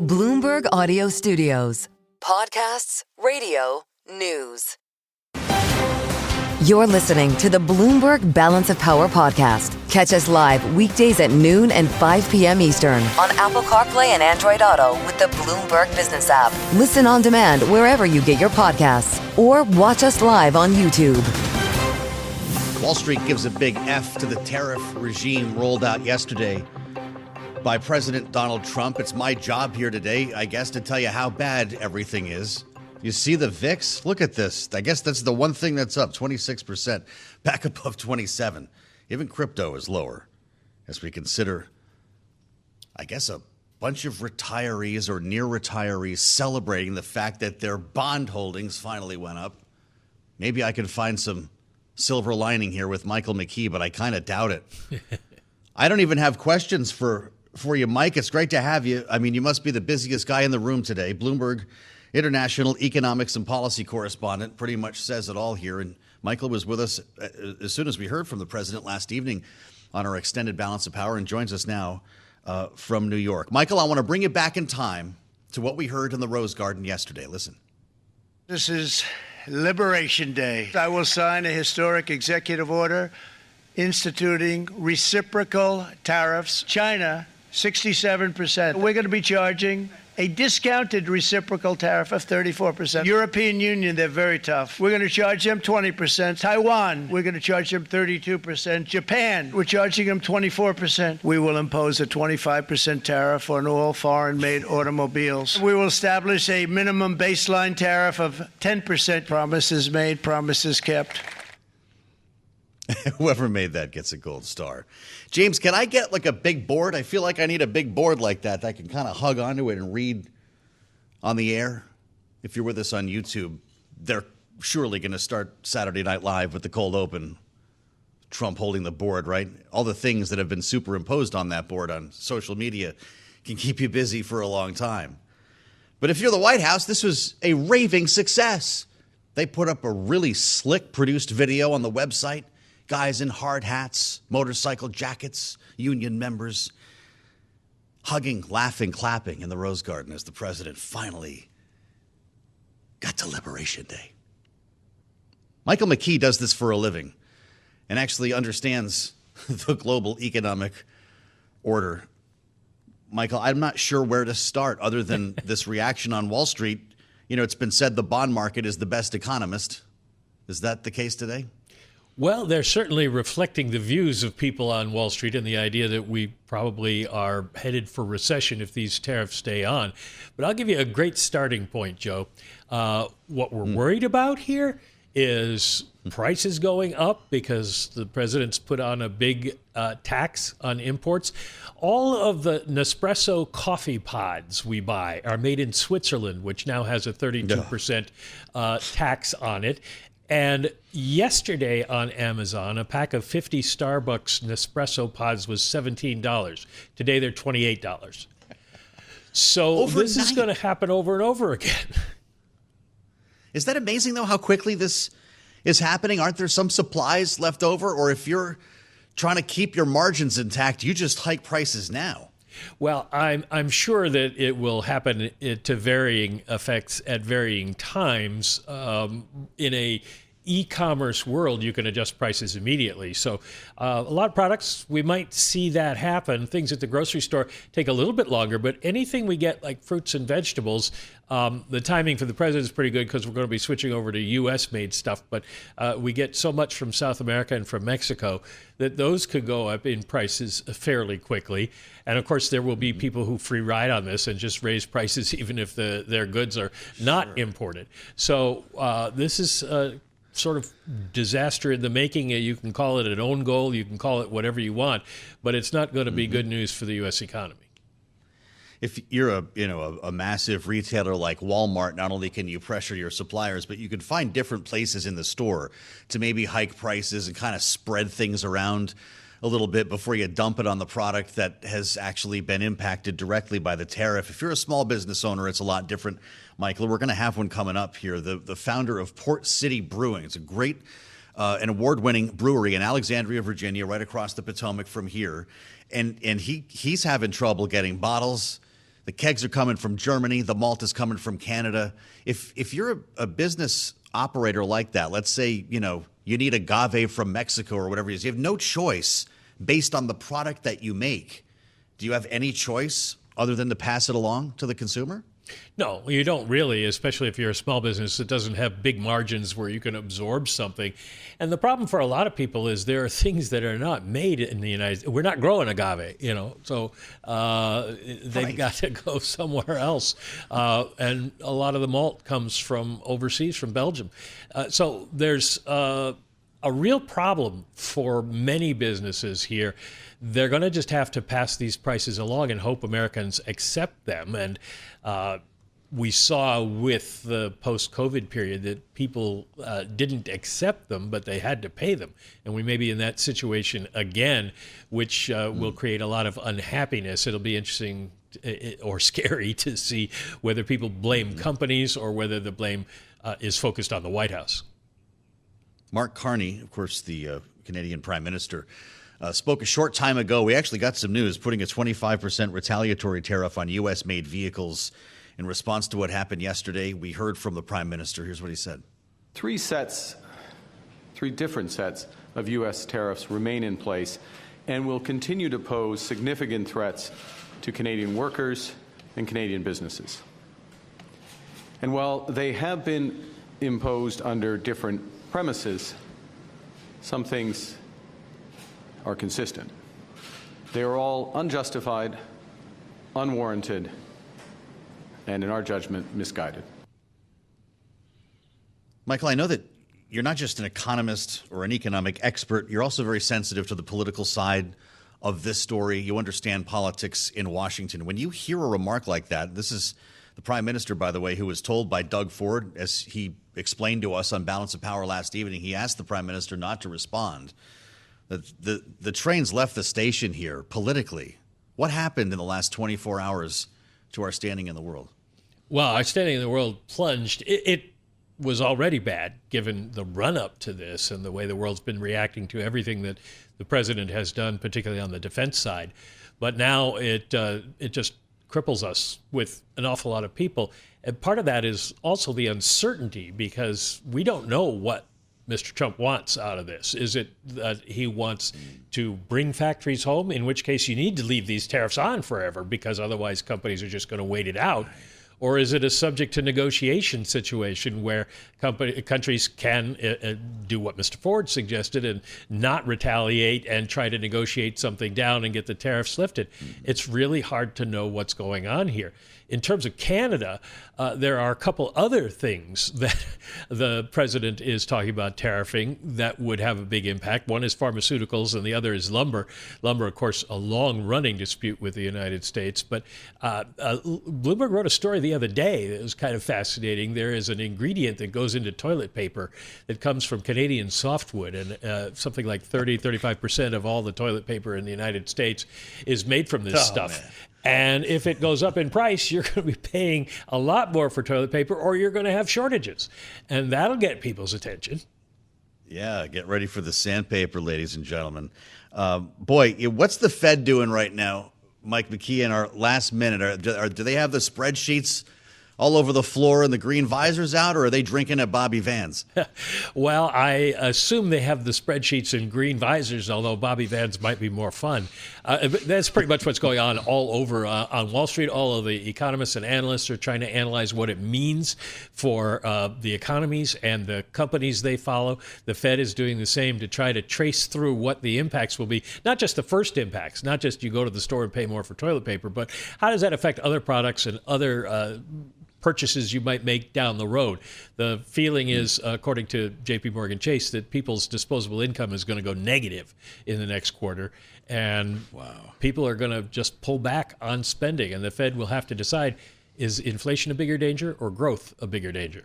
Bloomberg Audio Studios. Podcasts, radio, news. You're listening to the Bloomberg Balance of Power podcast. Catch us live weekdays at noon and 5 p.m. Eastern on Apple CarPlay and Android Auto with the Bloomberg Business app. Listen on demand wherever you get your podcasts or watch us live on YouTube. Wall Street gives a big F to the tariff regime rolled out yesterday by President Donald Trump. It's my job here today, I guess, to tell you how bad everything is. You see the VIX? Look at this. I guess that's the one thing that's up, 26%, back above 27. Even crypto is lower as we consider, I guess, a bunch of retirees or near retirees celebrating the fact that their bond holdings finally went up. Maybe I can find some silver lining here with Michael McKee, but I kind of doubt it. I don't even have questions for you, Mike. It's great to have you. I mean, you must be the busiest guy in the room today. Bloomberg International Economics and Policy Correspondent pretty much says it all here. And Michael was with us as soon as we heard from the president last evening on our extended Balance of Power and joins us now from New York. Michael, I want to bring you back in time to what we heard in the Rose Garden yesterday. Listen. This is Liberation Day. I will sign a historic executive order instituting reciprocal tariffs. China, 67%. We're going to be charging a discounted reciprocal tariff of 34%. European Union, they're very tough. We're going to charge them 20%. Taiwan, we're going to charge them 32%. Japan, we're charging them 24%. We will impose a 25% tariff on all foreign-made automobiles. We will establish a minimum baseline tariff of 10%. Promises made, promises kept. Whoever made that gets a gold star. James, can I get like a big board? I feel like I need a big board like that I can kind of hug onto it and read on the air. If you're with us on YouTube, they're surely going to start Saturday Night Live with the cold open. Trump holding the board, right? All the things that have been superimposed on that board on social media can keep you busy for a long time. But if you're the White House, this was a raving success. They put up a really slick produced video on the website. Guys in hard hats, motorcycle jackets, union members, hugging, laughing, clapping in the Rose Garden as the president finally got to Liberation Day. Michael McKee does this for a living and actually understands the global economic order. Michael, I'm not sure where to start other than this reaction on Wall Street. You know, it's been said the bond market is the best economist. Is that the case today? Well, they're certainly reflecting the views of people on Wall Street and the idea that we probably are headed for recession if these tariffs stay on. But I'll give you a great starting point, Joe. What we're worried about here is prices going up because the president's put on a big tax on imports. All of the Nespresso coffee pods we buy are made in Switzerland, which now has a 32% tax on it. And yesterday on Amazon, a pack of 50 Starbucks Nespresso pods was $17. Today, they're $28. So Overnight. This is going to happen over and over again. Is that amazing, though, how quickly this is happening? Aren't there some supplies left over? Or if you're trying to keep your margins intact, you just hike prices now. Well, I'm sure that it will happen to varying effects at varying times. In a e-commerce world, you can adjust prices immediately. So a lot of products, we might see that happen. Things at the grocery store take a little bit longer, but anything we get like fruits and vegetables, the timing for the president is pretty good because we're going to be switching over to U.S.-made stuff. But we get so much from South America and from Mexico that those could go up in prices fairly quickly. And, of course, there will be people who free ride on this and just raise prices even if their goods are not imported. So this is sort of disaster in the making. You can call it an own goal. You can call it whatever you want. But it's not going to be good news for the U.S. economy. If you're a massive retailer like Walmart, not only can you pressure your suppliers, but you can find different places in the store to maybe hike prices and kind of spread things around a little bit before you dump it on the product that has actually been impacted directly by the tariff. If you're a small business owner, it's a lot different, Michael. We're going to have one coming up here. The founder of Port City Brewing. It's a great an award-winning brewery in Alexandria, Virginia, right across the Potomac from here. And he's having trouble getting bottles The kegs are coming from Germany. The malt is coming from Canada. If you're a business operator like that, let's say, you need agave from Mexico or whatever it is, you have no choice based on the product that you make. Do you have any choice other than to pass it along to the consumer? No, you don't really, especially if you're a small business that doesn't have big margins where you can absorb something. And the problem for a lot of people is there are things that are not made in the United States. We're not growing agave, so they've got to go somewhere else. And a lot of the malt comes from overseas, from Belgium. So there's a real problem for many businesses here. They're going to just have to pass these prices along and hope Americans accept them. And we saw with the post-COVID period that people didn't accept them, but they had to pay them. And we may be in that situation again, which will create a lot of unhappiness. It'll be interesting or scary to see whether people blame companies or whether the blame is focused on the White House. Mark Carney, of course, the Canadian Prime Minister, spoke a short time ago. We actually got some news putting a 25% retaliatory tariff on U.S.-made vehicles in response to what happened yesterday. We heard from the Prime Minister. Here's what he said. Three different sets of U.S. tariffs remain in place and will continue to pose significant threats to Canadian workers and Canadian businesses. And while they have been imposed under different premises, some things are consistent. They are all unjustified, unwarranted, and in our judgment, misguided. Michael, I know that you're not just an economist or an economic expert. You're also very sensitive to the political side of this story. You understand politics in Washington. When you hear a remark like that, this is the Prime Minister, by the way, who was told by Doug Ford, as he explained to us on Balance of Power last evening, he asked the Prime Minister not to respond. The train's left the station here politically. What happened in the last 24 hours to our standing in the world? Well, our standing in the world plunged. It was already bad, given the run-up to this and the way the world's been reacting to everything that the president has done, particularly on the defense side. But now it just cripples us with an awful lot of people. And part of that is also the uncertainty, because we don't know what Mr. Trump wants out of this. Is it that he wants to bring factories home, in which case you need to leave these tariffs on forever because otherwise companies are just going to wait it out? Or is it a subject to negotiation situation where countries can do what Mr. Ford suggested and not retaliate and try to negotiate something down and get the tariffs lifted? It's really hard to know what's going on here. In terms of Canada, there are a couple other things that the president is talking about tariffing that would have a big impact. One is pharmaceuticals, and the other is lumber. Lumber, of course, a long-running dispute with the United States. But Bloomberg wrote a story the other day that was kind of fascinating. There is an ingredient that goes into toilet paper that comes from Canadian softwood, and something like 35% of all the toilet paper in the United States is made from this stuff. Man. And if it goes up in price, you're going to be paying a lot more for toilet paper, or you're going to have shortages. And that'll get people's attention. Yeah, get ready for the sandpaper, ladies and gentlemen. Boy, what's the Fed doing right now, Mike McKee, in our last minute? Do they have the spreadsheets all over the floor and the green visors out, or are they drinking at Bobby Van's? Well, I assume they have the spreadsheets and green visors, although Bobby Van's might be more fun. That's pretty much what's going on all over on Wall Street. All of the economists and analysts are trying to analyze what it means for the economies and the companies they follow. The Fed is doing the same to try to trace through what the impacts will be. Not just the first impacts, not just you go to the store and pay more for toilet paper, but how does that affect other products and other purchases you might make down the road. The feeling is, according to JP Morgan Chase, that people's disposable income is going to go negative in the next quarter. And people are going to just pull back on spending. And the Fed will have to decide, is inflation a bigger danger or growth a bigger danger?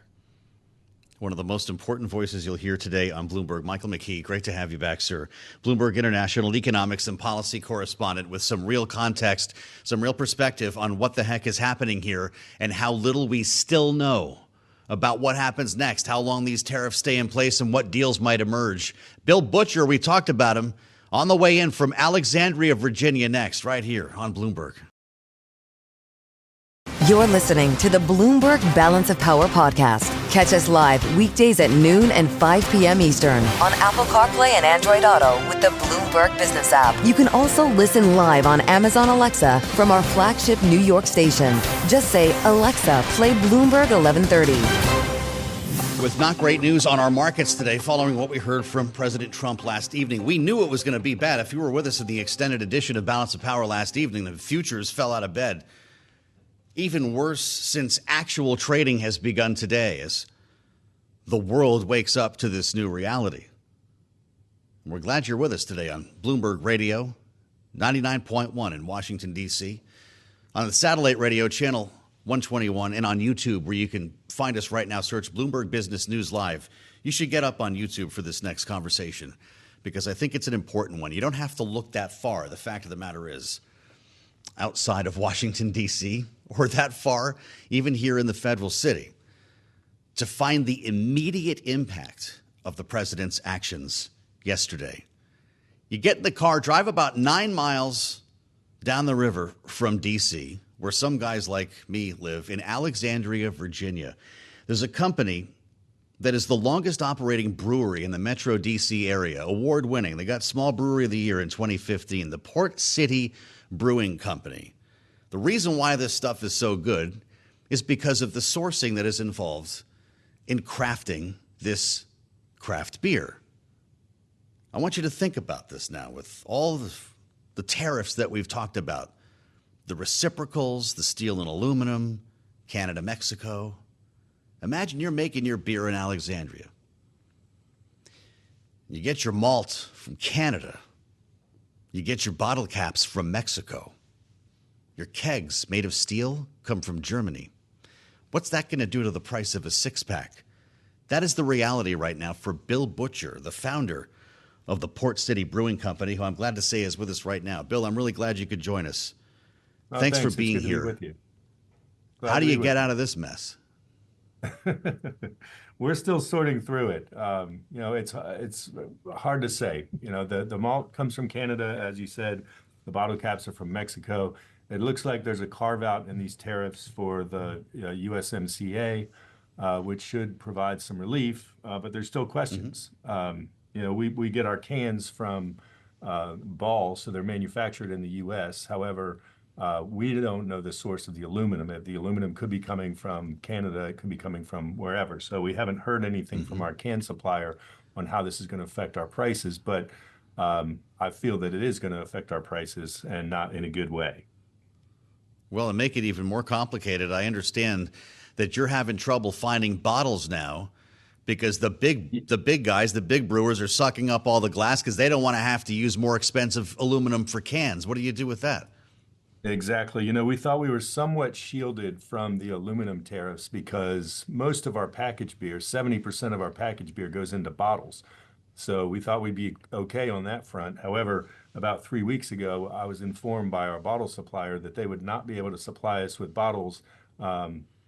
One of the most important voices you'll hear today on Bloomberg. Michael McKee, great to have you back, sir. Bloomberg International economics and policy correspondent with some real context, some real perspective on what the heck is happening here and how little we still know about what happens next, how long these tariffs stay in place, and what deals might emerge. Bill Butcher, we talked about him, on the way in from Alexandria, Virginia next, right here on Bloomberg. You're listening to the Bloomberg Balance of Power podcast. Catch us live weekdays at noon and 5 p.m. Eastern on Apple CarPlay and Android Auto with the Bloomberg Business app. You can also listen live on Amazon Alexa from our flagship New York station. Just say, Alexa, play Bloomberg 1130. With not great news on our markets today following what we heard from President Trump last evening. We knew it was going to be bad. If you were with us in the extended edition of Balance of Power last evening, the futures fell out of bed. Even worse since actual trading has begun today as the world wakes up to this new reality. We're glad you're with us today on Bloomberg Radio, 99.1 in Washington, D.C., on the satellite radio channel 121, and on YouTube, where you can find us right now. Search Bloomberg Business News Live. You should get up on YouTube for this next conversation because I think it's an important one. You don't have to look that far. The fact of the matter is, outside of Washington, D.C., or that far, even here in the federal city, to find the immediate impact of the president's actions yesterday. You get in the car, drive about 9 miles down the river from D.C., where some guys like me live, in Alexandria, Virginia. There's a company that is the longest operating brewery in the Metro D.C. area, award-winning. They got Small Brewery of the Year in 2015, the Port City Brewing Company. The reason why this stuff is so good is because of the sourcing that is involved in crafting this craft beer. I want you to think about this now with all the tariffs that we've talked about, the reciprocals, the steel and aluminum, Canada, Mexico. Imagine you're making your beer in Alexandria. You get your malt from Canada. You get your bottle caps from Mexico. Your kegs made of steel come from Germany. What's that going to do to the price of a six-pack? That is the reality right now for Bill Butcher, the founder of the Port City Brewing Company, who I'm glad to say is with us right now. Bill, I'm really glad you could join us. Thanks for being here. Be with you. How do you get out of this mess? We're still sorting through it. It's hard to say. The malt comes from Canada, as you said. The bottle caps are from Mexico. It looks like there's a carve out in these tariffs for the USMCA, which should provide some relief, but there's still questions. We get our cans from Ball, so they're manufactured in the U.S. However, we don't know the source of the aluminum. The aluminum could be coming from Canada. It could be coming from wherever. So we haven't heard anything from our can supplier on how this is going to affect our prices, but I feel that it is going to affect our prices and not in a good way. Well, and make it even more complicated, I understand that you're having trouble finding bottles now because the big guys, the big brewers, are sucking up all the glass because they don't want to have to use more expensive aluminum for cans. What do you do with that? Exactly. We thought we were somewhat shielded from the aluminum tariffs because most of our packaged beer, 70% of our packaged beer goes into bottles. So we thought we'd be okay on that front. However, about 3 weeks ago, I was informed by our bottle supplier that they would not be able to supply us with bottles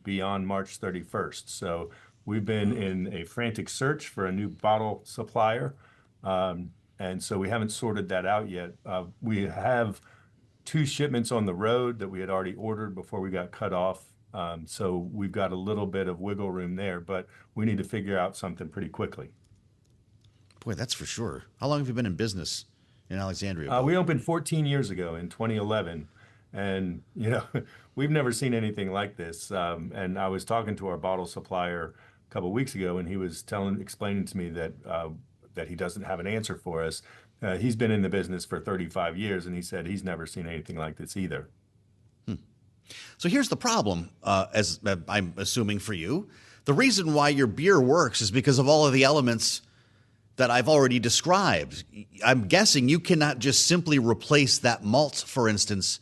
beyond March 31st. So we've been in a frantic search for a new bottle supplier. And so we haven't sorted that out yet. We have 2 shipments on the road that we had already ordered before we got cut off. So we've got a little bit of wiggle room there, but we need to figure out something pretty quickly. Boy, that's for sure. How long have you been in business in Alexandria? We opened 14 years ago in 2011. And, we've never seen anything like this. And I was talking to our bottle supplier a couple of weeks ago, and he was explaining to me that he doesn't have an answer for us. He's been in the business for 35 years, and he said he's never seen anything like this either. So here's the problem, as I'm assuming for you. The reason why your beer works is because of all of the elements that I've already described. I'm guessing you cannot just simply replace that malt, for instance,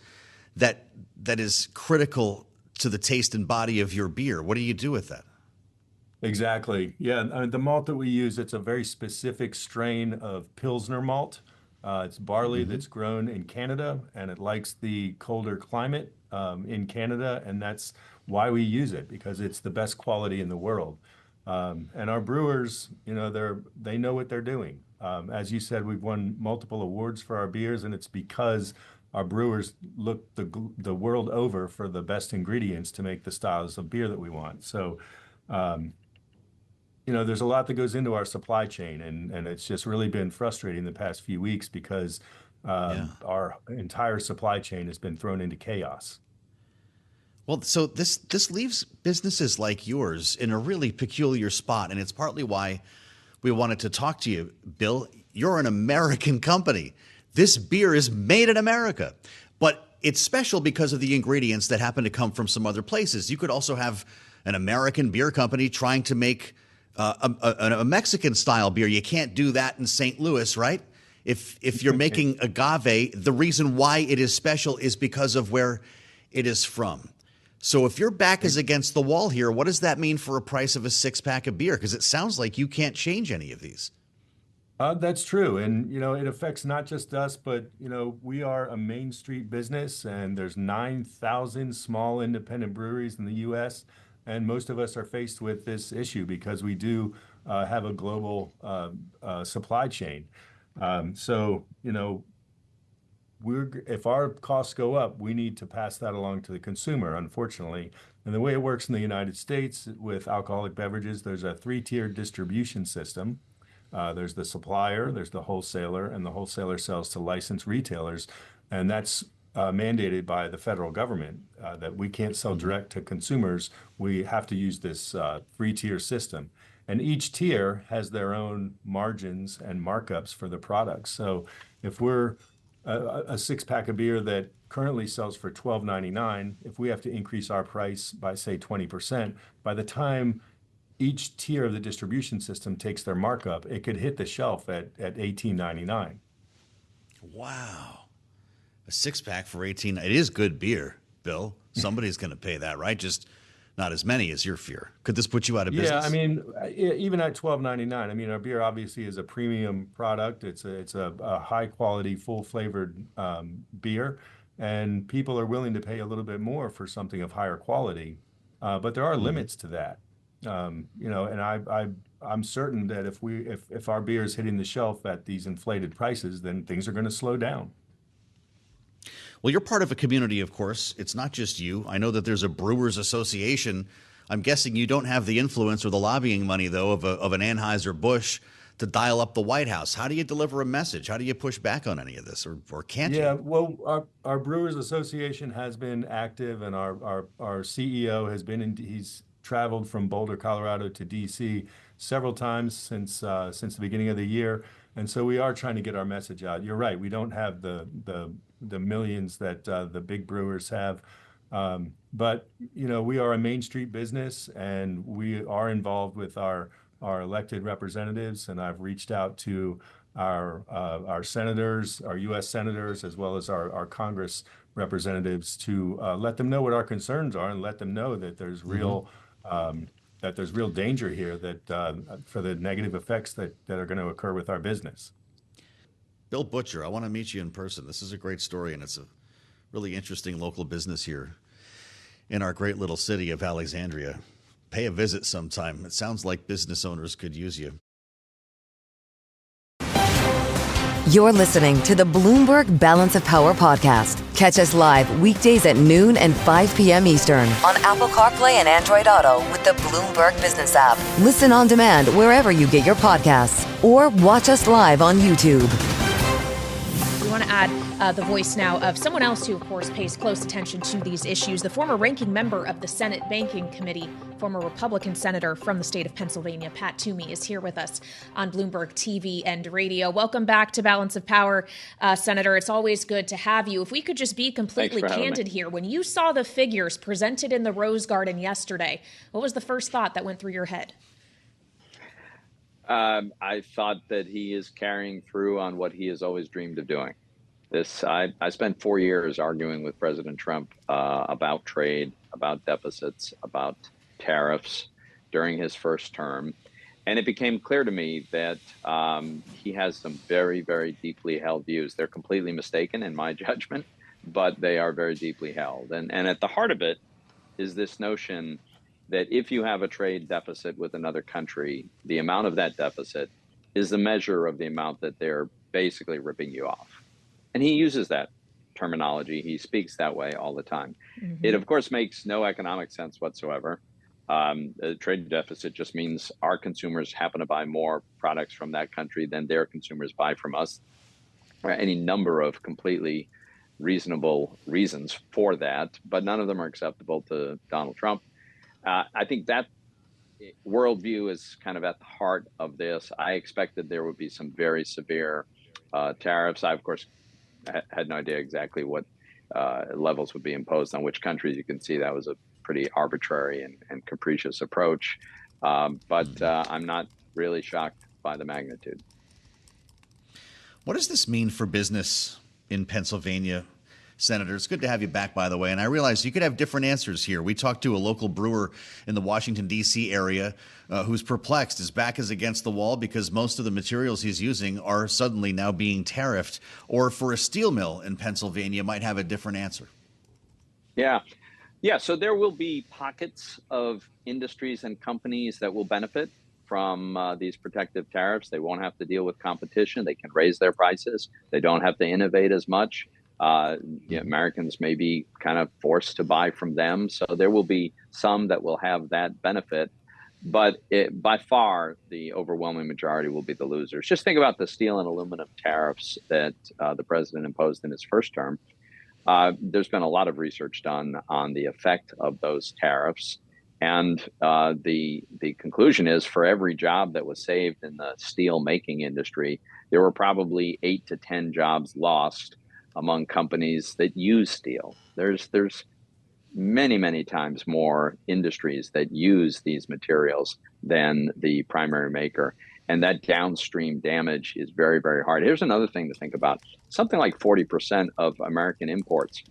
that is critical to the taste and body of your beer. What do you do with that? Exactly. Yeah, the malt that we use, it's a very specific strain of Pilsner malt. It's barley that's grown in Canada, and it likes the colder climate in Canada, and that's why we use it, because it's the best quality in the world. And our brewers, they know what they're doing. As you said, we've won multiple awards for our beers, and it's because our brewers look the world over for the best ingredients to make the styles of beer that we want. So, there's a lot that goes into our supply chain, and it's just really been frustrating the past few weeks because our entire supply chain has been thrown into chaos. Well, so this leaves businesses like yours in a really peculiar spot, and it's partly why we wanted to talk to you, Bill. You're an American company. This beer is made in America, but it's special because of the ingredients that happen to come from some other places. You could also have an American beer company trying to make a Mexican-style beer. You can't do that in St. Louis, right? If you're making agave, the reason why it is special is because of where it is from. So if your back is against the wall here, what does that mean for a price of a six-pack of beer? Because it sounds like you can't change any of these. That's true. And, it affects not just us, but, we are a Main Street business, and there's 9,000 small independent breweries in the U.S., and most of us are faced with this issue because we do have a global supply chain. So, if our costs go up, we need to pass that along to the consumer, unfortunately. And the way it works in the United States with alcoholic beverages, there's a three-tiered distribution system. There's the supplier, there's the wholesaler, and the wholesaler sells to licensed retailers. And that's mandated by the federal government that we can't sell direct to consumers. We have to use this three-tier system. And each tier has their own margins and markups for the products. So if we're a six-pack of beer that currently sells for $12.99, if we have to increase our price by, say, 20%, by the time each tier of the distribution system takes their markup, it could hit the shelf at $18.99. Wow. A six-pack for 18. It is good beer, Bill. Somebody's going to pay that, right? Just not as many as your fear. Could this put you out of business? Yeah, I mean, even at $12.99, I mean, our beer obviously is a premium product. It's a high-quality, full-flavored beer, and people are willing to pay a little bit more for something of higher quality. But there are limits to that. And I'm certain that if our beer is hitting the shelf at these inflated prices, then things are going to slow down. Well, you're part of a community, of course. It's not just you. I know that there's a Brewers Association. I'm guessing you don't have the influence or the lobbying money, though, of an Anheuser-Busch to dial up the White House. How do you deliver a message? How do you push back on any of this, or can't you? Yeah, well, our Brewers Association has been active, and our CEO has been he's traveled from Boulder, Colorado to D.C. several times since the beginning of the year. And so we are trying to get our message out. You're right. We don't have the millions that the big brewers have. But, we are a Main Street business, and we are involved with our elected representatives. And I've reached out to our senators, our U.S. senators, as well as our Congress representatives to let them know what our concerns are and let them know that there's real danger here that for the negative effects that are going to occur with our business. Bill Butcher, I want to meet you in person. This is a great story, and it's a really interesting local business here in our great little city of Alexandria. Pay a visit sometime. It sounds like business owners could use you. You're listening to the Bloomberg Balance of Power podcast. Catch us live weekdays at noon and 5 p.m. Eastern on Apple CarPlay and Android Auto with the Bloomberg Business app. Listen on demand wherever you get your podcasts or watch us live on YouTube. We want to add the voice now of someone else who, of course, pays close attention to these issues. The former ranking member of the Senate Banking Committee, former Republican senator from the state of Pennsylvania, Pat Toomey, is here with us on Bloomberg TV and radio. Welcome back to Balance of Power, Senator. It's always good to have you. If we could just be completely candid here, when you saw the figures presented in the Rose Garden yesterday, what was the first thought that went through your head? I thought that he is carrying through on what he has always dreamed of doing. I spent 4 years arguing with President Trump about trade, about deficits, about tariffs during his first term. And it became clear to me that he has some very, very deeply held views. They're completely mistaken in my judgment, but they are very deeply held. And at the heart of it is this notion that if you have a trade deficit with another country, the amount of that deficit is the measure of the amount that they're basically ripping you off. And he uses that terminology. He speaks that way all the time. It, of course, makes no economic sense whatsoever. The trade deficit just means our consumers happen to buy more products from that country than their consumers buy from us. Any number of completely reasonable reasons for that, but none of them are acceptable to Donald Trump. I think that worldview is kind of at the heart of this. I expected there would be some very severe tariffs. I, of course, had no idea exactly what levels would be imposed on which countries. You can see that was a pretty arbitrary and capricious approach. But I'm not really shocked by the magnitude. What does this mean for business in Pennsylvania, Senator? It's good to have you back, by the way. And I realize you could have different answers here. We talked to a local brewer in the Washington, D.C. area who's perplexed. His back is against the wall because most of the materials he's using are suddenly now being tariffed. Or for a steel mill in Pennsylvania, might have a different answer. Yeah. So there will be pockets of industries and companies that will benefit from these protective tariffs. They won't have to deal with competition. They can raise their prices. They don't have to innovate as much. Americans may be kind of forced to buy from them. So there will be some that will have that benefit. But by far, the overwhelming majority will be the losers. Just think about the steel and aluminum tariffs that the president imposed in his first term. There's been a lot of research done on the effect of those tariffs. And the conclusion is for every job that was saved in the steel making industry, there were probably 8 to 10 jobs lost among companies that use steel. There's many, many times more industries that use these materials than the primary maker. And that downstream damage is very, very hard. Here's another thing to think about. Something like 40% of American imports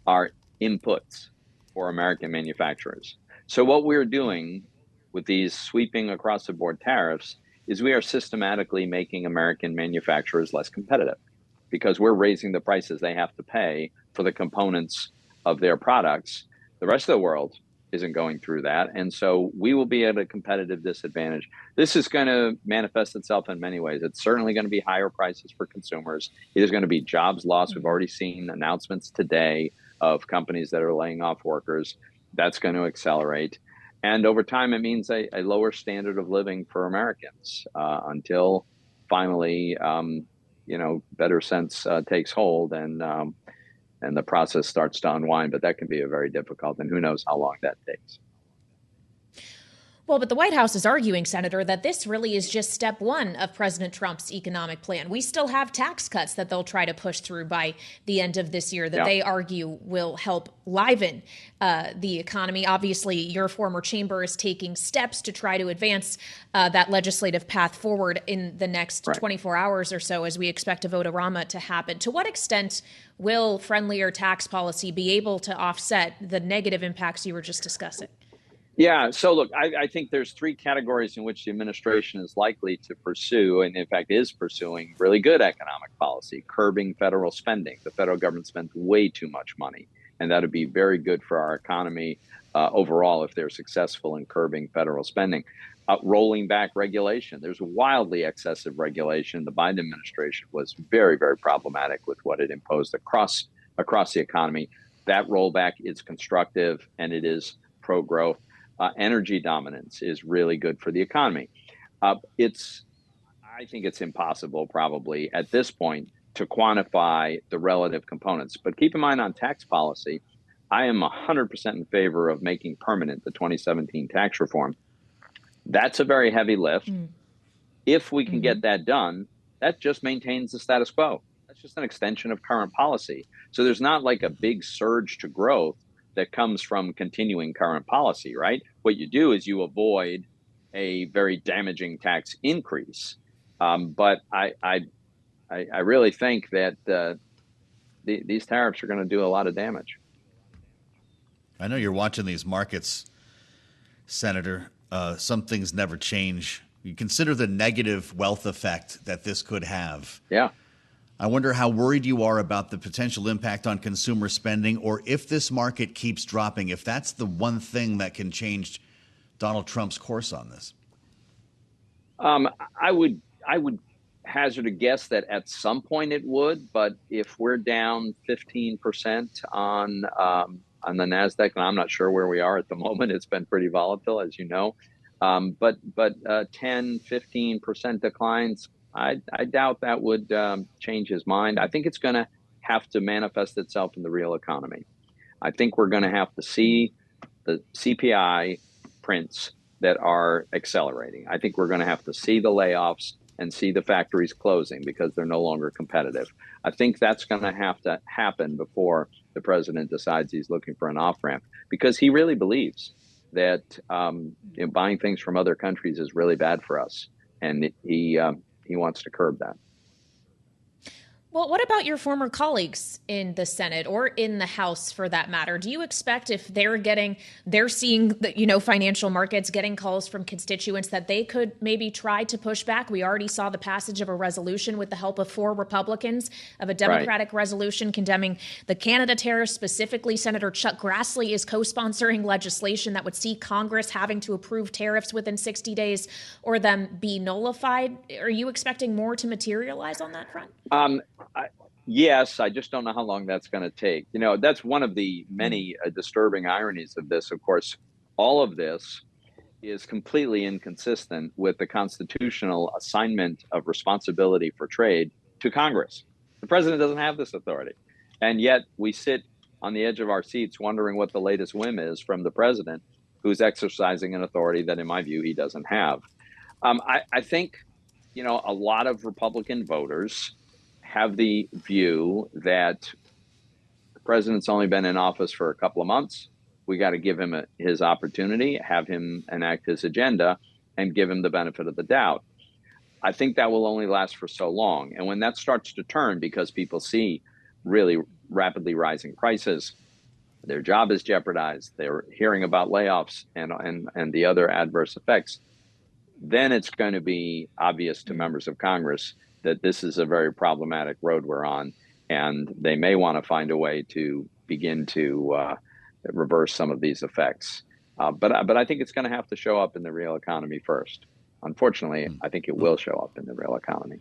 are inputs for American manufacturers. So what we're doing with these sweeping across the board tariffs is we are systematically making American manufacturers less competitive because we're raising the prices they have to pay for the components of their products. The rest of the world isn't going through that. And so we will be at a competitive disadvantage. This is going to manifest itself in many ways. It's certainly going to be higher prices for consumers. It is going to be jobs lost. We've already seen announcements today of companies that are laying off workers. That's going to accelerate. And over time, it means a lower standard of living for Americans until finally, better sense takes hold and the process starts to unwind. But that can be a very difficult, and who knows how long that takes. Well, but the White House is arguing, Senator, that this really is just step one of President Trump's economic plan. We still have tax cuts that they'll try to push through by the end of this year that they argue will help liven the economy. Obviously, your former chamber is taking steps to try to advance that legislative path forward in the next 24 hours or so as we expect a vote-a-rama to happen. To what extent will friendlier tax policy be able to offset the negative impacts you were just discussing? Yeah. So look, I think there's 3 categories in which the administration is likely to pursue, and in fact is pursuing really good economic policy, curbing federal spending. The federal government spends way too much money, and that would be very good for our economy overall if they're successful in curbing federal spending. Rolling back regulation. There's wildly excessive regulation. The Biden administration was very, very problematic with what it imposed across the economy. That rollback is constructive and it is pro-growth. Energy dominance is really good for the economy. I think it's impossible probably at this point to quantify the relative components. But keep in mind on tax policy, I am 100% in favor of making permanent the 2017 tax reform. That's a very heavy lift. If we can get that done, that just maintains the status quo. That's just an extension of current policy. So there's not like a big surge to growth that comes from continuing current policy, right? What you do is you avoid a very damaging tax increase. But I really think that these tariffs are going to do a lot of damage. I know you're watching these markets, Senator. Some things never change. You consider the negative wealth effect that this could have. Yeah. I wonder how worried you are about the potential impact on consumer spending, or if this market keeps dropping, if that's the one thing that can change Donald Trump's course on this. I would hazard a guess that at some point it would, but if we're down 15% on the Nasdaq, and I'm not sure where we are at the moment, it's been pretty volatile, as you know. But 10, 15% declines, I doubt that would change his mind. I think it's going to have to manifest itself in the real economy. I think we're going to have to see the CPI prints that are accelerating. I think we're going to have to see the layoffs and see the factories closing because they're no longer competitive. I think that's going to have to happen before the president decides he's looking for an off-ramp, because he really believes that buying things from other countries is really bad for us, and he wants to curb that. Well, what about your former colleagues in the Senate or in the House, for that matter? Do you expect, if they're seeing the, financial markets getting calls from constituents, that they could maybe try to push back? We already saw the passage of a resolution with the help of 4 Republicans of a Democratic resolution condemning the Canada tariffs. Specifically, Senator Chuck Grassley is co-sponsoring legislation that would see Congress having to approve tariffs within 60 days or them be nullified. Are you expecting more to materialize on that front? Yes, I just don't know how long that's going to take. That's one of the many disturbing ironies of this. Of course, all of this is completely inconsistent with the constitutional assignment of responsibility for trade to Congress. The president doesn't have this authority. And yet we sit on the edge of our seats wondering what the latest whim is from the president, who's exercising an authority that, in my view, he doesn't have. I think, a lot of Republican voters have the view that the president's only been in office for a couple of months. We got to give him his opportunity, have him enact his agenda, and give him the benefit of the doubt. I think that will only last for so long. And when that starts to turn, because people see really rapidly rising prices, their job is jeopardized, they're hearing about layoffs and the other adverse effects, then it's going to be obvious to members of Congress that this is a very problematic road we're on, and they may want to find a way to begin to reverse some of these effects. But I think it's going to have to show up in the real economy first. Unfortunately, I think it will show up in the real economy.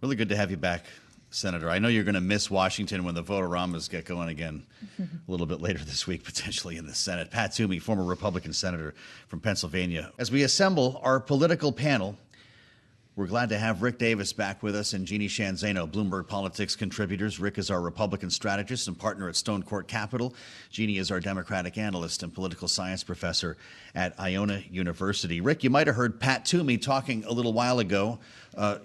Really good to have you back, Senator. I know you're going to miss Washington when the vote-a-ramas get going again a little bit later this week, potentially in the Senate. Pat Toomey, former Republican senator from Pennsylvania. As we assemble our political panel, we're glad to have Rick Davis back with us and Jeannie Shanzano, Bloomberg Politics contributors. Rick is our Republican strategist and partner at Stone Court Capital. Jeannie is our Democratic analyst and political science professor at Iona University. Rick, you might have heard Pat Toomey talking a little while ago.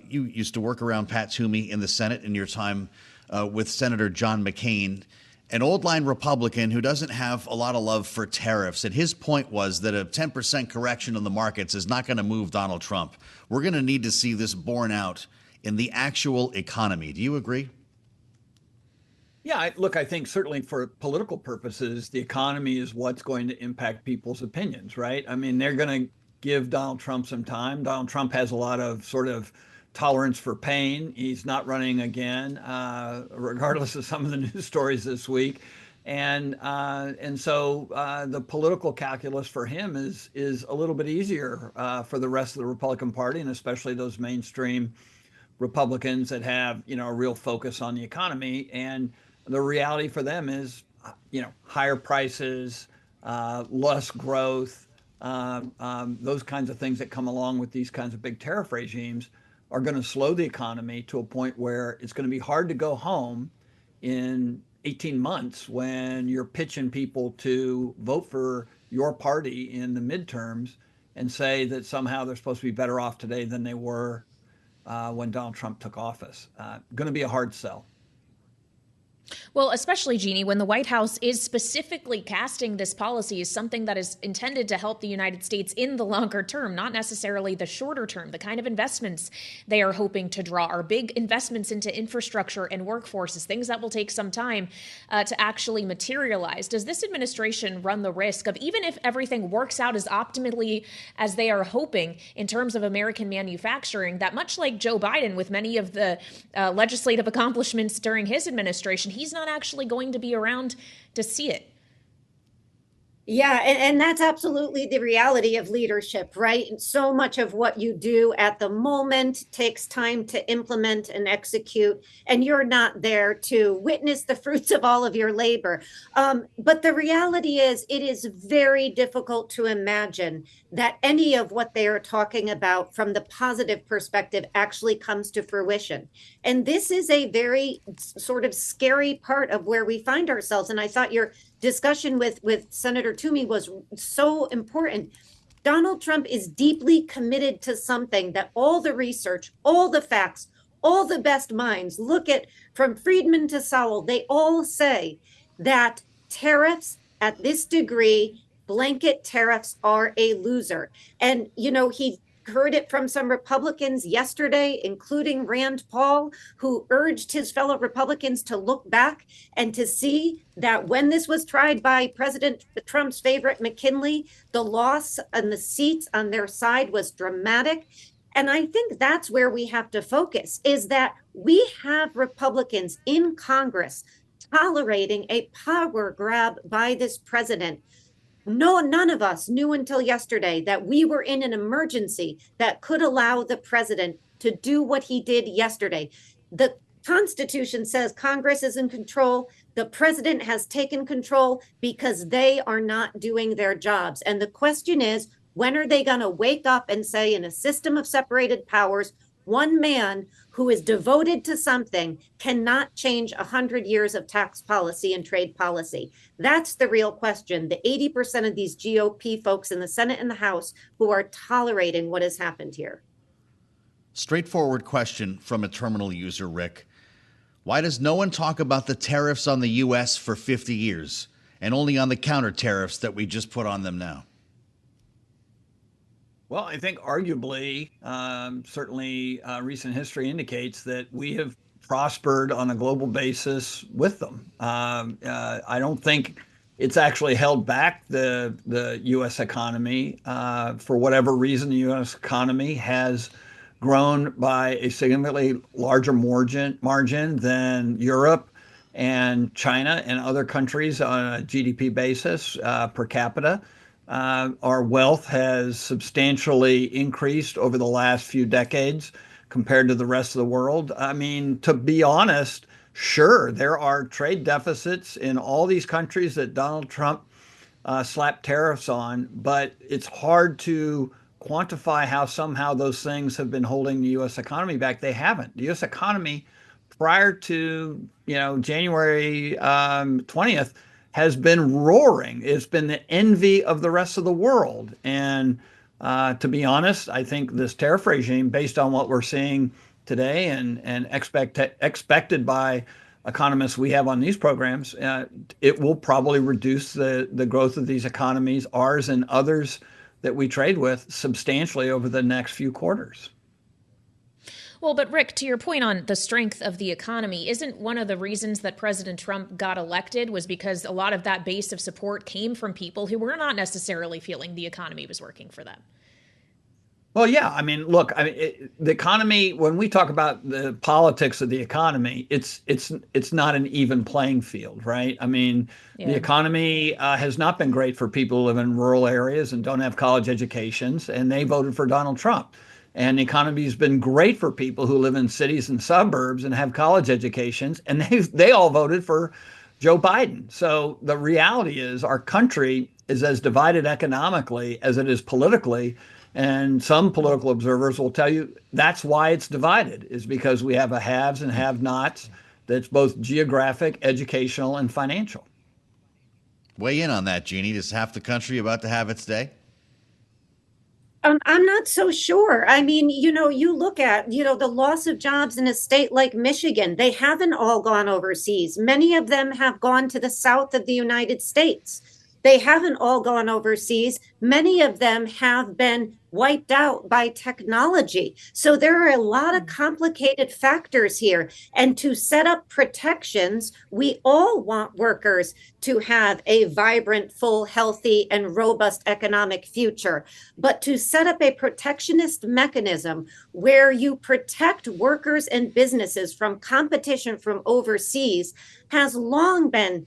You used to work around Pat Toomey in the Senate in your time with Senator John McCain, an old-line Republican who doesn't have a lot of love for tariffs. And his point was that a 10% correction in the markets is not going to move Donald Trump. We're going to need to see this borne out in the actual economy. Do you agree? Yeah, look, I think certainly for political purposes, the economy is what's going to impact people's opinions, right? I mean, they're going to give Donald Trump some time. Donald Trump has a lot of sort of tolerance for pain. He's not running again, regardless of some of the news stories this week. And so the political calculus for him is a little bit easier for the rest of the Republican Party, and especially those mainstream Republicans that have, a real focus on the economy. And the reality for them is, higher prices, less growth, those kinds of things that come along with these kinds of big tariff regimes are going to slow the economy to a point where it's going to be hard to go home in 18 months when you're pitching people to vote for your party in the midterms and say that somehow they're supposed to be better off today than they were when Donald Trump took office. Going to be a hard sell. Well, especially, Jeannie, when the White House is specifically casting this policy as something that is intended to help the United States in the longer term, not necessarily the shorter term. The kind of investments they are hoping to draw are big investments into infrastructure and workforces, things that will take some time to actually materialize. Does this administration run the risk of, even if everything works out as optimally as they are hoping in terms of American manufacturing, that much like Joe Biden with many of the legislative accomplishments during his administration, he's not actually going to be around to see it? Yeah, and that's absolutely the reality of leadership, right? And so much of what you do at the moment takes time to implement and execute, and you're not there to witness the fruits of all of your labor. But the reality is, it is very difficult to imagine that any of what they are talking about from the positive perspective actually comes to fruition. And this is a very sort of scary part of where we find ourselves. And I thought your discussion with Senator Toomey was so important. Donald Trump is deeply committed to something that all the research, all the facts, all the best minds look at, from Friedman to Sowell, they all say that tariffs at this degree, blanket tariffs, are a loser. And, he heard it from some Republicans yesterday, including Rand Paul, who urged his fellow Republicans to look back and to see that when this was tried by President Trump's favorite McKinley, the loss and the seats on their side was dramatic. And I think that's where we have to focus, is that we have Republicans in Congress tolerating a power grab by this president. No, none of us knew until yesterday that we were in an emergency that could allow the president to do what he did yesterday. The Constitution says Congress is in control. The president has taken control because they are not doing their jobs. And the question is, when are they going to wake up and say, in a system of separated powers, one man who is devoted to something cannot change 100 years of tax policy and trade policy? That's the real question. The 80% of these GOP folks in the Senate and the House who are tolerating what has happened here. Straightforward question from a terminal user, Rick. Why does no one talk about the tariffs on the U.S. for 50 years and only on the counter tariffs that we just put on them now? Well, I think arguably, certainly recent history indicates that we have prospered on a global basis with them. I don't think it's actually held back the U.S. economy. For whatever reason, the U.S. economy has grown by a significantly larger margin than Europe and China and other countries on a GDP basis per capita. Our wealth has substantially increased over the last few decades compared to the rest of the world. I mean, to be honest, sure, there are trade deficits in all these countries that Donald Trump slapped tariffs on, but it's hard to quantify how somehow those things have been holding the U.S. economy back. They haven't. The U.S. economy prior to, January 20th has been roaring. It's been the envy of the rest of the world. And to be honest, I think this tariff regime, based on what we're seeing today and expected by economists we have on these programs, it will probably reduce the growth of these economies, ours and others that we trade with, substantially over the next few quarters. Well, but Rick, to your point on the strength of the economy, isn't one of the reasons that President Trump got elected was because a lot of that base of support came from people who were not necessarily feeling the economy was working for them? Well, yeah. I mean, look, the economy, when we talk about the politics of the economy, it's not an even playing field, right? I mean, The economy has not been great for people who live in rural areas and don't have college educations, and they voted for Donald Trump. And the economy has been great for people who live in cities and suburbs and have college educations, and they all voted for Joe Biden. So the reality is our country is as divided economically as it is politically. And some political observers will tell you that's why it's divided, is because we have a haves and have-nots that's both geographic, educational, and financial. Weigh in on that, Jeannie. Is half the country about to have its day? I'm not so sure. I mean, you look at, the loss of jobs in a state like Michigan. They haven't all gone overseas. Many of them have gone to the south of the United States. They haven't all gone overseas. Many of them have been wiped out by technology. So there are a lot of complicated factors here. And to set up protections, we all want workers to have a vibrant, full, healthy, and robust economic future. But to set up a protectionist mechanism where you protect workers and businesses from competition from overseas has long been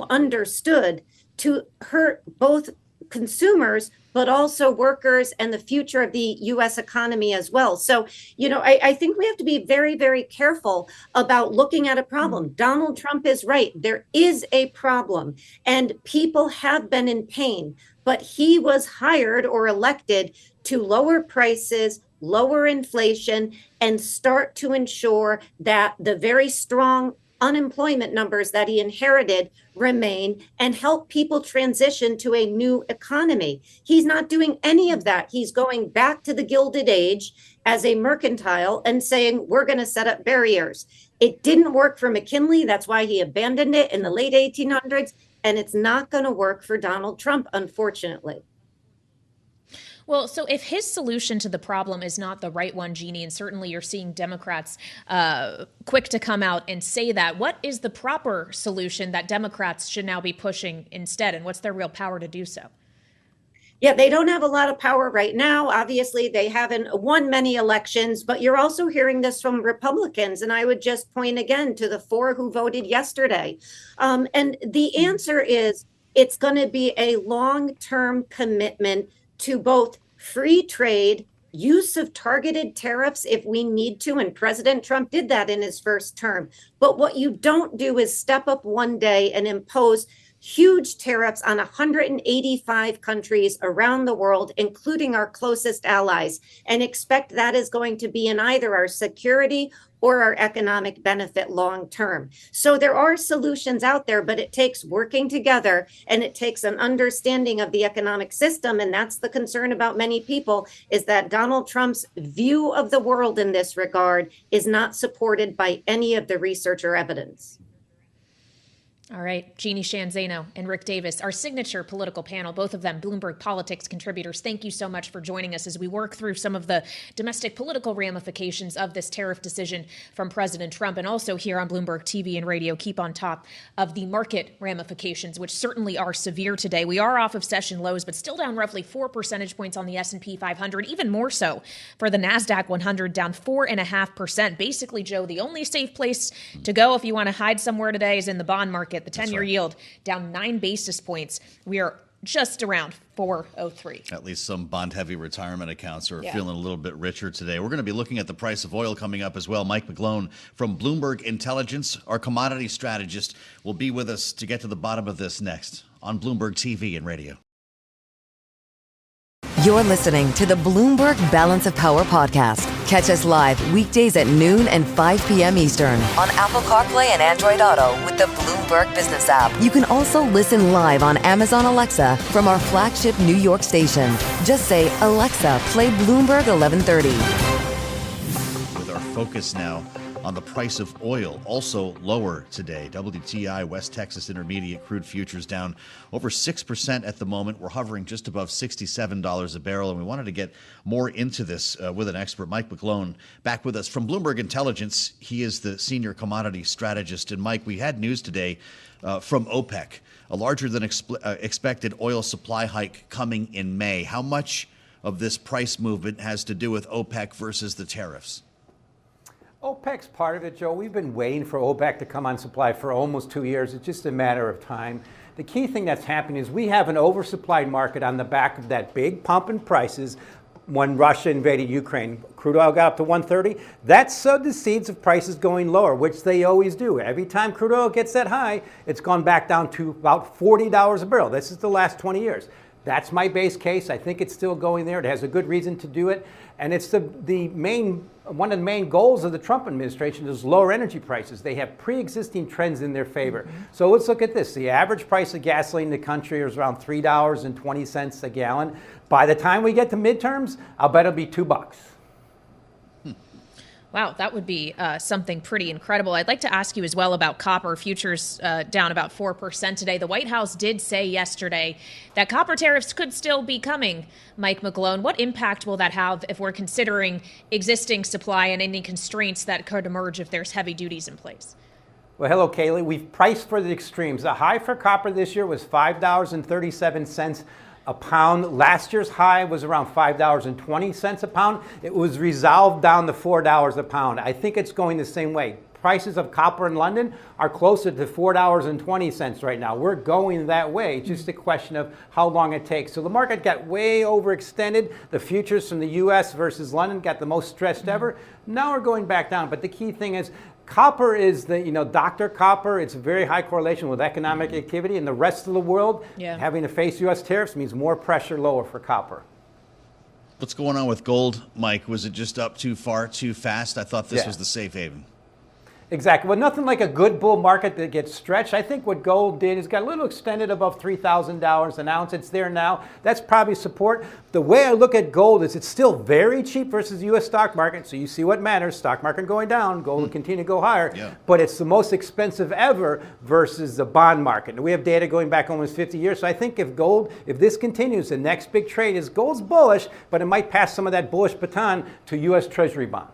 understood to hurt both consumers, but also workers and the future of the US economy as well. So, I think we have to be very, very careful about looking at a problem. Donald Trump is right. There is a problem, and people have been in pain, but he was hired or elected to lower prices, lower inflation, and start to ensure that the very strong unemployment numbers that he inherited remain and help people transition to a new economy. He's not doing any of that. He's going back to the Gilded Age as a mercantile and saying, we're going to set up barriers. It didn't work for McKinley. That's why he abandoned it in the late 1800s. And it's not going to work for Donald Trump, unfortunately. Well, so if his solution to the problem is not the right one, Jeannie, and certainly you're seeing Democrats quick to come out and say that, what is the proper solution that Democrats should now be pushing instead? And what's their real power to do so? Yeah, they don't have a lot of power right now. Obviously, they haven't won many elections, but you're also hearing this from Republicans. And I would just point again to the 4 who voted yesterday. And the answer is it's going to be a long-term commitment to both free trade, use of targeted tariffs if we need to, and President Trump did that in his first term. But what you don't do is step up one day and impose huge tariffs on 185 countries around the world, including our closest allies, and expect that is going to be in either our security or our economic benefit long term. So there are solutions out there, but it takes working together, and it takes an understanding of the economic system. And that's the concern about many people, is that Donald Trump's view of the world in this regard is not supported by any of the research or evidence. All right, Jeannie Sheehan Zaino and Rick Davis, our signature political panel, both of them Bloomberg Politics contributors. Thank you so much for joining us as we work through some of the domestic political ramifications of this tariff decision from President Trump, and also here on Bloomberg TV and radio, keep on top of the market ramifications, which certainly are severe today. We are off of session lows, but still down roughly 4 percentage points on the S&P 500, even more so for the NASDAQ 100, down 4.5%. Basically, Joe, the only safe place to go if you want to hide somewhere today is in the bond market. The 10-year yield down 9 basis points. We are just around 403. At least some bond-heavy retirement accounts are feeling a little bit richer today. We're going to be looking at the price of oil coming up as well. Mike McGlone from Bloomberg Intelligence, our commodity strategist, will be with us to get to the bottom of this next on Bloomberg TV and radio. You're listening to the Bloomberg Balance of Power podcast. Catch us live weekdays at noon and 5 p.m. Eastern on Apple CarPlay and Android Auto with the Bloomberg Business app. You can also listen live on Amazon Alexa from our flagship New York station. Just say, Alexa, play Bloomberg 1130. With our focus now on the price of oil, also lower today. WTI West Texas Intermediate crude futures down over 6% at the moment. We're hovering just above $67 a barrel, and we wanted to get more into this with an expert. Mike McGlone back with us from Bloomberg Intelligence. He is the senior commodity strategist. And Mike, we had news today from OPEC, a larger than expected oil supply hike coming in May. How much of this price movement has to do with OPEC versus the tariffs? OPEC's part of it, Joe. We've been waiting for OPEC to come on supply for almost 2 years. It's just a matter of time. The key thing that's happening is we have an oversupplied market on the back of that big pump in prices when Russia invaded Ukraine. Crude oil got up to 130. That sowed the seeds of prices going lower, which they always do. Every time crude oil gets that high, it's gone back down to about $40 a barrel. This is the last 20 years. That's my base case. I think it's still going there. It has a good reason to do it. And it's one of the main goals of the Trump administration is lower energy prices. They have pre-existing trends in their favor. So let's look at this. The average price of gasoline in the country is around $3.20 a gallon. By the time we get to midterms, I'll bet it'll be $2. Wow, that would be something pretty incredible. I'd like to ask you as well about copper futures down about 4% today. The White House did say yesterday that copper tariffs could still be coming. Mike McGlone, what impact will that have if we're considering existing supply and any constraints that could emerge if there's heavy duties in place? Well, hello, Kaylee. We've priced for the extremes. The high for copper this year was $5.37 a pound. Last year's high was around $5.20 a pound. It was resolved down to $4 a pound. I think it's going the same way. prices of copper in London are closer to $4.20 right now. We're going that way. It's just a question of how long it takes. So the market got way overextended. The futures from the U.S. versus London got the most stretched ever. Now we're going back down. But the key thing is copper is the, Dr. Copper. It's a very high correlation with economic activity. And the rest of the world having to face U.S. tariffs means more pressure lower for copper. What's going on with gold, Mike? Was it just up too far, too fast? I thought this was the safe haven. Exactly. Well, nothing like a good bull market that gets stretched. I think what gold did is got a little extended above $3,000 an ounce. It's there now. That's probably support. The way I look at gold is it's still very cheap versus the U.S. stock market. So you see what matters. Stock market going down, gold will continue to go higher. Yeah. But it's the most expensive ever versus the bond market. And we have data going back almost 50 years. So I think if this continues, the next big trade is gold's bullish, but it might pass some of that bullish baton to U.S. Treasury bonds.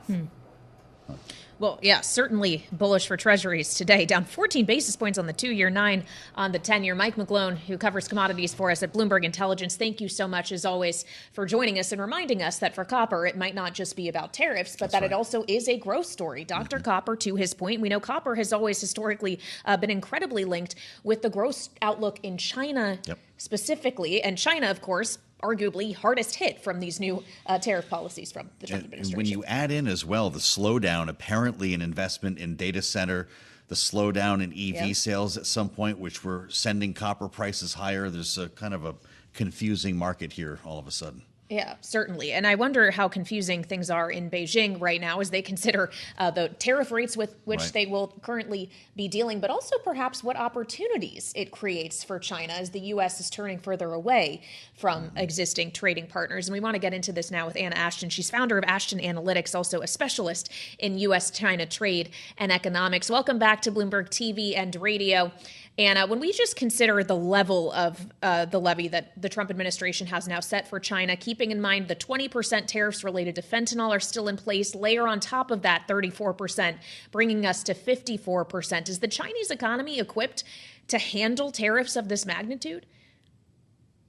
Well, yeah, certainly bullish for treasuries today, down 14 basis points on the 2-year, 9 on the 10-year. Mike McGlone, who covers commodities for us at Bloomberg Intelligence, thank you so much, as always, for joining us and reminding us that for copper, it might not just be about tariffs, but it also is a growth story. Dr. Copper, to his point, we know copper has always historically been incredibly linked with the growth outlook in China specifically. And China, of course, arguably hardest hit from these new tariff policies from the Trump administration. When you add in as well the slowdown apparently in investment in data center, the slowdown in EV sales at some point, which were sending copper prices higher, there's a kind of a confusing market here all of a sudden. Yeah, certainly. And I wonder how confusing things are in Beijing right now as they consider the tariff rates with which they will currently be dealing, but also perhaps what opportunities it creates for China as the U.S. is turning further away from existing trading partners. And we want to get into this now with Anna Ashton. She's founder of Ashton Analytics, also a specialist in U.S.-China trade and economics. Welcome back to Bloomberg TV and radio. And when we just consider the level of the levy that the Trump administration has now set for China, keeping in mind the 20% tariffs related to fentanyl are still in place, layer on top of that 34%, bringing us to 54%. Is the Chinese economy equipped to handle tariffs of this magnitude?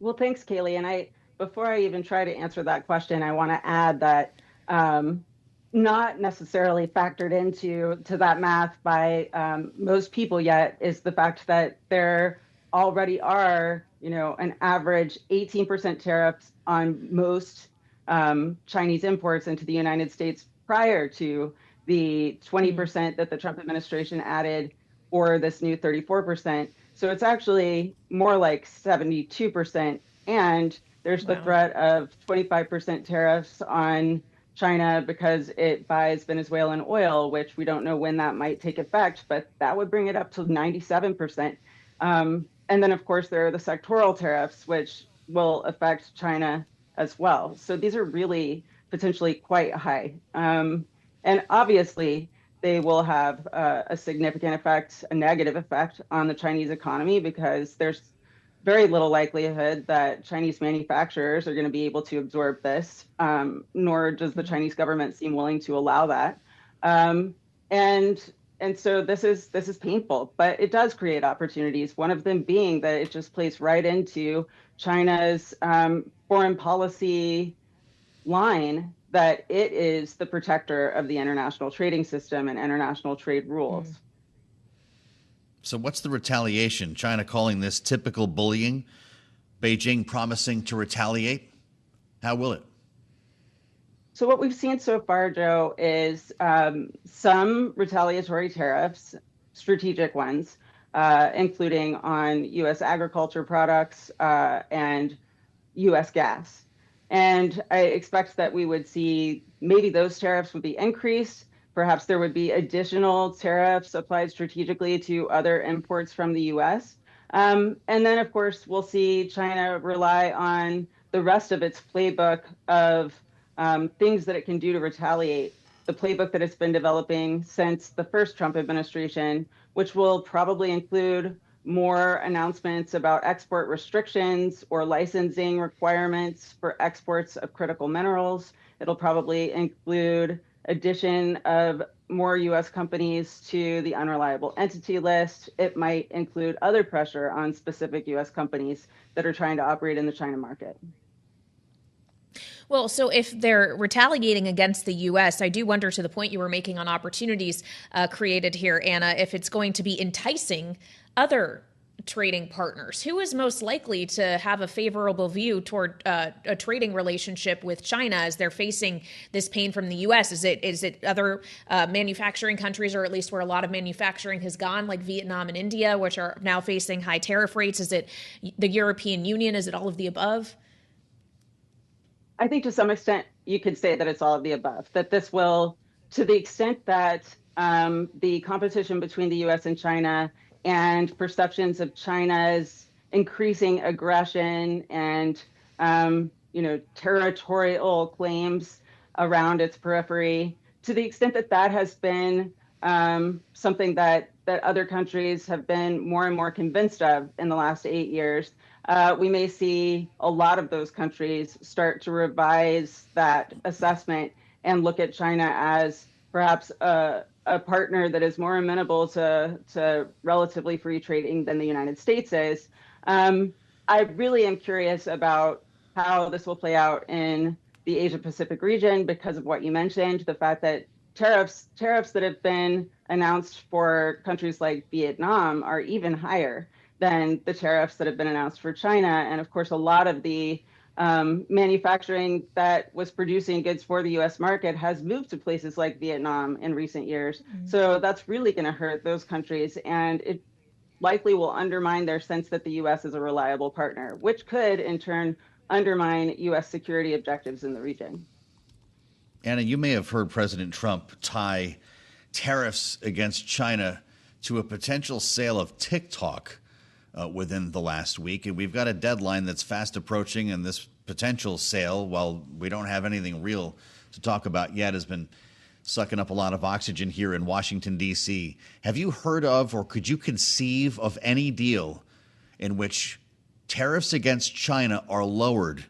Well, thanks, Kaylee. And before I even try to answer that question, I want to add that not necessarily factored into that math by most people yet is the fact that there already are, an average 18% tariffs on most Chinese imports into the United States prior to the 20% that the Trump administration added, or this new 34%. So it's actually more like 72%. And there's the threat of 25% tariffs on China because it buys Venezuelan oil, which we don't know when that might take effect, but that would bring it up to 97%. And then, of course, there are the sectoral tariffs, which will affect China as well. So these are really potentially quite high. And obviously, they will have a significant effect, a negative effect on the Chinese economy, because there's very little likelihood that Chinese manufacturers are going to be able to absorb this, nor does the Chinese government seem willing to allow that. And so this is painful, but it does create opportunities. One of them being that it just plays right into China's foreign policy line that it is the protector of the international trading system and international trade rules. So what's the retaliation? China calling this typical bullying, Beijing promising to retaliate. How will it? So what we've seen so far, Joe, is some retaliatory tariffs, strategic ones, including on U.S. agriculture products and U.S. gas. And I expect that we would see maybe those tariffs would be increased. Perhaps there would be additional tariffs applied strategically to other imports from the U.S. And then, of course, we'll see China rely on the rest of its playbook of things that it can do to retaliate, the playbook that it's been developing since the first Trump administration, which will probably include more announcements about export restrictions or licensing requirements for exports of critical minerals. It'll probably include addition of more U.S. companies to the unreliable entity list. It might include other pressure on specific U.S. companies that are trying to operate in the China market. Well, so if they're retaliating against the U.S., I do wonder, to the point you were making on opportunities created here, Anna, if it's going to be enticing other trading partners. Who is most likely to have a favorable view toward a trading relationship with China as they're facing this pain from the U.S.? Is it other manufacturing countries, or at least where a lot of manufacturing has gone, like Vietnam and India, which are now facing high tariff rates? Is it the European Union? Is it all of the above? I think to some extent you could say that it's all of the above, that this will, to the extent that the competition between the U.S. and China and perceptions of China's increasing aggression and territorial claims around its periphery, to the extent that that has been something that other countries have been more and more convinced of in the last 8 years, we may see a lot of those countries start to revise that assessment and look at China as perhaps a partner that is more amenable to relatively free trading than the United States is. I really am curious about how this will play out in the Asia Pacific region because of what you mentioned, the fact that tariffs that have been announced for countries like Vietnam are even higher than the tariffs that have been announced for China. And of course, a lot of the manufacturing that was producing goods for the U.S. market has moved to places like Vietnam in recent years. Mm-hmm. So that's really going to hurt those countries. And it likely will undermine their sense that the U.S. is a reliable partner, which could in turn undermine U.S. security objectives in the region. Anna, you may have heard President Trump tie tariffs against China to a potential sale of TikTok within the last week. And we've got a deadline that's fast approaching, and this potential sale, while we don't have anything real to talk about yet, has been sucking up a lot of oxygen here in Washington, D.C. Have you heard of, or could you conceive of any deal in which tariffs against China are lowered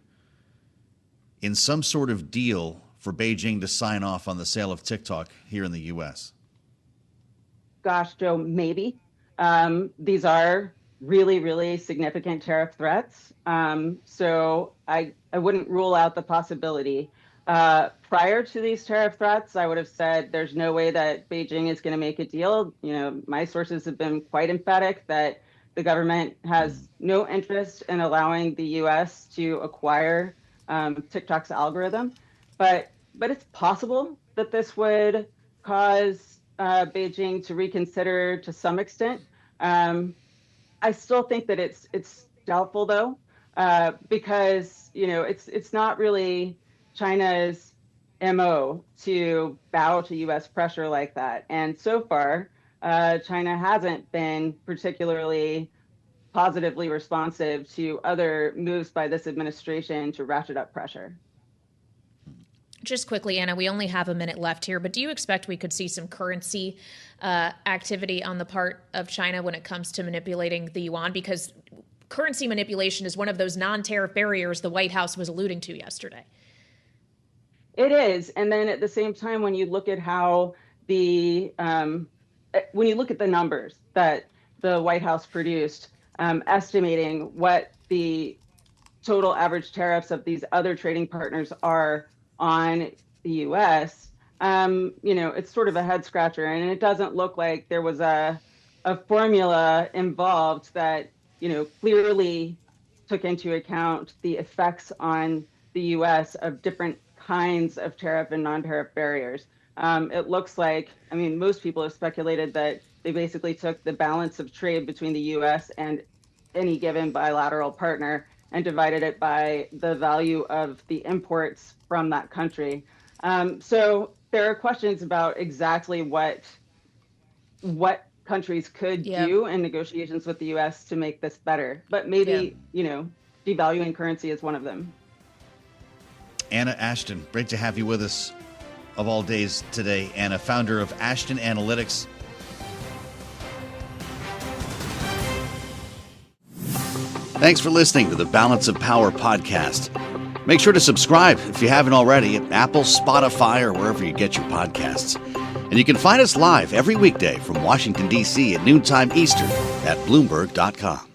in some sort of deal for Beijing to sign off on the sale of TikTok here in the U.S.? Gosh, Joe, maybe. These are really, really significant tariff threats. So I wouldn't rule out the possibility. Prior to these tariff threats, I would have said there's no way that Beijing is going to make a deal. My sources have been quite emphatic that the government has no interest in allowing the U.S. to acquire TikTok's algorithm. But it's possible that this would cause Beijing to reconsider to some extent. I still think that it's doubtful, though, because it's not really China's MO to bow to U.S. pressure like that. And so far, China hasn't been particularly positively responsive to other moves by this administration to ratchet up pressure. Just quickly, Anna, we only have a minute left here, but do you expect we could see some currency activity on the part of China when it comes to manipulating the yuan? Because currency manipulation is one of those non-tariff barriers the White House was alluding to yesterday. It is. And then at the same time, when you look at how when you look at the numbers that the White House produced, estimating what the total average tariffs of these other trading partners are on the U.S., it's sort of a head scratcher, and it doesn't look like there was a formula involved that, clearly took into account the effects on the U.S. of different kinds of tariff and non-tariff barriers. It looks like, most people have speculated that they basically took the balance of trade between the U.S. and any given bilateral partner and divided it by the value of the imports from that country. So there are questions about exactly what countries could do in negotiations with the U.S. to make this better. But maybe, devaluing currency is one of them. Anna Ashton, great to have you with us of all days today. Anna, founder of Ashton Analytics. Thanks for listening to the Balance of Power podcast. Make sure to subscribe if you haven't already at Apple, Spotify, or wherever you get your podcasts. And you can find us live every weekday from Washington, D.C. at noontime Eastern at Bloomberg.com.